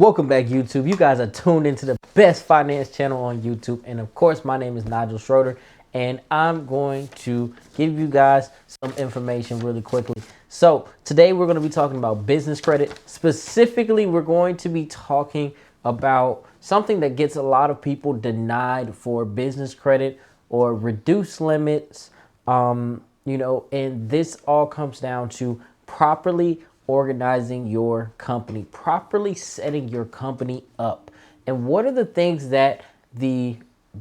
Welcome back, YouTube. You guys are tuned into the best finance channel on YouTube. And of course, my name is Nigel MrSchroeter, and I'm going to give you guys some information really quickly. So today we're going to be talking about business credit. Specifically, we're going to be talking about something that gets a lot of people denied for business credit or reduced limits. And this all comes down to properly organizing your company, properly setting your company up. And what are the things that the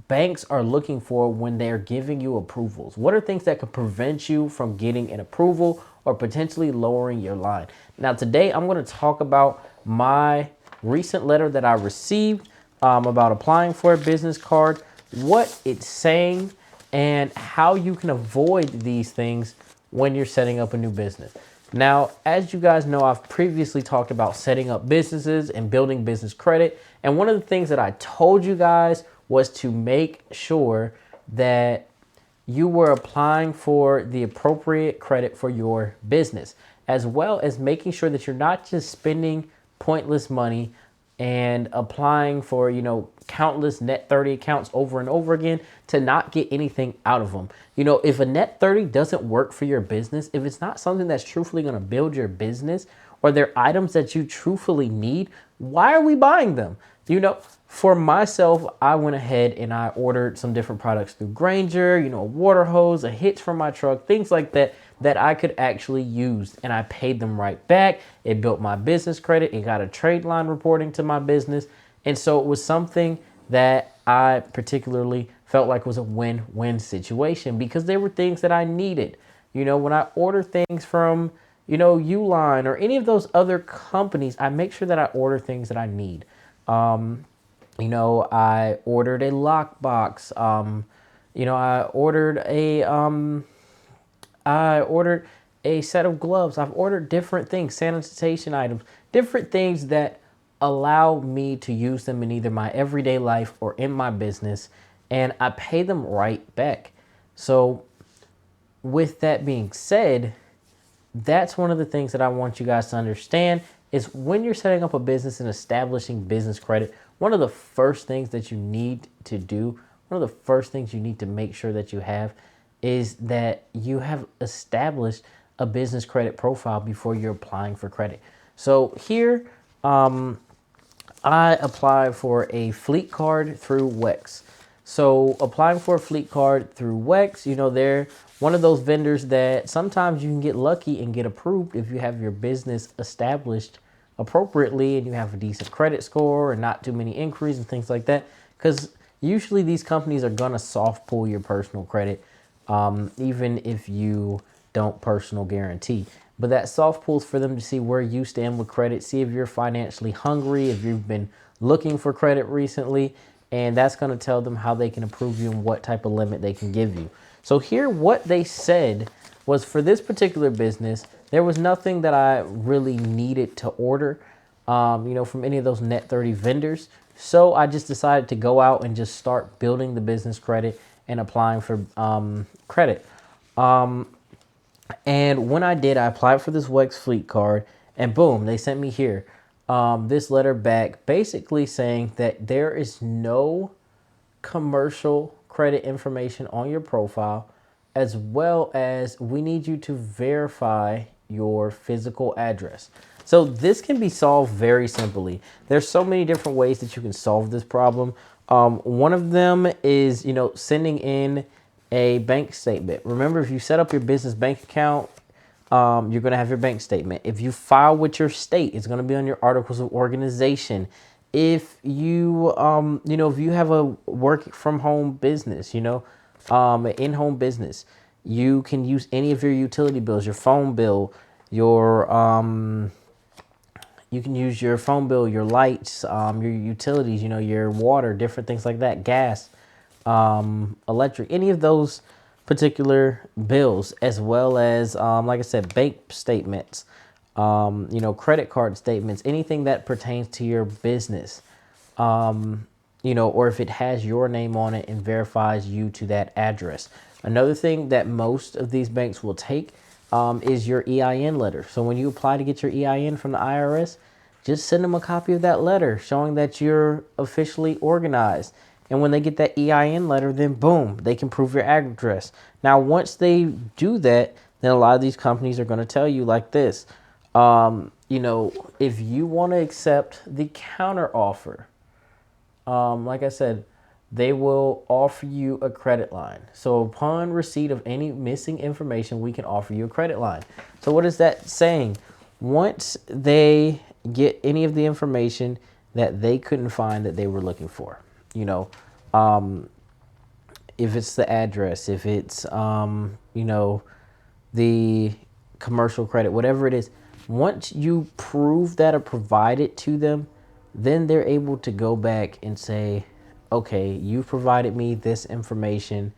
banks are looking for when they're giving you approvals? What are things that could prevent you from getting an approval or potentially lowering your line? Now, today I'm going to talk about my recent letter that I received about applying for a business card, what it's saying, and how you can avoid these things when you're setting up a new business. Now, as you guys know, I've previously talked about setting up businesses and building business credit. And one of the things that I told you guys was to make sure that you were applying for the appropriate credit for your business, as well as making sure that you're not just spending pointless money and applying for, countless net 30 accounts over and over again to not get anything out of them. If a net 30 doesn't work for your business, if it's not something that's truthfully going to build your business, or they're items that you truthfully need, why are we buying them? For myself, I went ahead and I ordered some different products through Granger, a water hose, a hitch for my truck, things like that, that I could actually use. And I paid them right back. It built my business credit. It got a trade line reporting to my business. And so it was something that I particularly felt like was a win-win situation because there were things that I needed. When I order things from, Uline or any of those other companies, I make sure that I order things that I need. I ordered a lockbox. I ordered a set of gloves. I've ordered different things, sanitation items, different things that allow me to use them in either my everyday life or in my business, and I pay them right back. So with that being said, that's one of the things that I want you guys to understand is when you're setting up a business and establishing business credit, one of the first things that you need to do, one of the first things you need to make sure that you have is that you have established a business credit profile before you're applying for credit. So here, I applied for a fleet card through WEX. So applying for a fleet card through WEX, they're one of those vendors that sometimes you can get lucky and get approved if you have your business established appropriately and you have a decent credit score and not too many inquiries and things like that. Because usually these companies are going to soft pull your personal credit, even if you don't personal guarantee. But that soft pull is for them to see where you stand with credit, see if you're financially hungry, if you've been looking for credit recently, and that's going to tell them how they can approve you and what type of limit they can give you. So here, what they said was for this particular business, there was nothing that I really needed to order, from any of those net 30 vendors. So I just decided to go out and just start building the business credit and applying for credit. And when I did, I applied for this WEX fleet card, and boom, they sent me here this letter back basically saying that there is no commercial credit information on your profile, as well as we need you to verify your physical address. So this can be solved very simply. There's so many different ways that you can solve this problem. One of them is, sending in a bank statement. Remember, if you set up your business bank account, you're going to have your bank statement. If you file with your state, it's going to be on your articles of organization. If you, if you have a work from home business, an in-home business, you can use any of your utility bills, your phone bill, you can use your phone bill, your lights, your utilities, your water, different things like that, gas, electric, any of those particular bills, as well as, like I said, bank statements, credit card statements, anything that pertains to your business, or if it has your name on it and verifies you to that address. Another thing that most of these banks will take is your EIN letter. So when you apply to get your EIN from the IRS, just send them a copy of that letter showing that you're officially organized. And when they get that EIN letter, then boom, they can prove your address. Now, once they do that, then a lot of these companies are going to tell you like this. If you want to accept the counter offer, like I said, they will offer you a credit line. So upon receipt of any missing information, we can offer you a credit line. So what is that saying? Once they get any of the information that they couldn't find that they were looking for, if it's the address, if it's, the commercial credit, whatever it is, once you prove that or provide it to them, then they're able to go back and say, okay, you've provided me this information,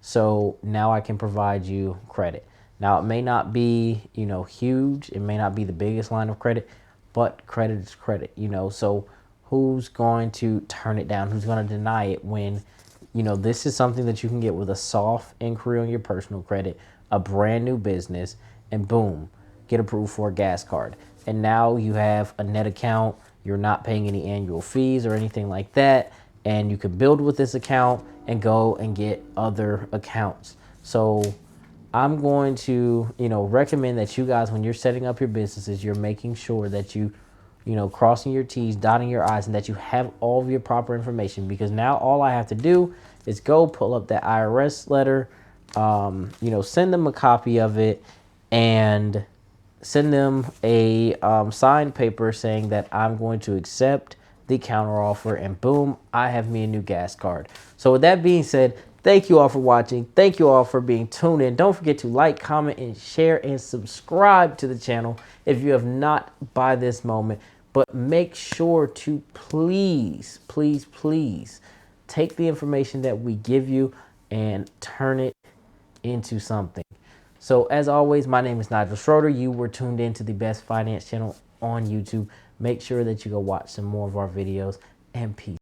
so now I can provide you credit. Now, it may not be, huge. It may not be the biggest line of credit, but credit is credit, So who's going to turn it down? Who's going to deny it when, this is something that you can get with a soft inquiry on your personal credit, a brand new business, and boom, get approved for a gas card. And now you have a net account. You're not paying any annual fees or anything like that. And you can build with this account and go and get other accounts. So I'm going to, recommend that you guys, when you're setting up your businesses, you're making sure that you, crossing your T's, dotting your I's, and that you have all of your proper information. Because now all I have to do is go pull up that IRS letter, send them a copy of it, and send them a signed paper saying that I'm going to accept the counteroffer, and boom, I have me a new gas card. So with that being said, thank you all for watching. Thank you all for being tuned in. Don't forget to like, comment, and share, and subscribe to the channel if you have not by this moment. But make sure to please, please, please take the information that we give you and turn it into something. So as always, my name is Nigel Schroeter. You were tuned in to the best finance channel on YouTube. Make sure that you go watch some more of our videos, and peace.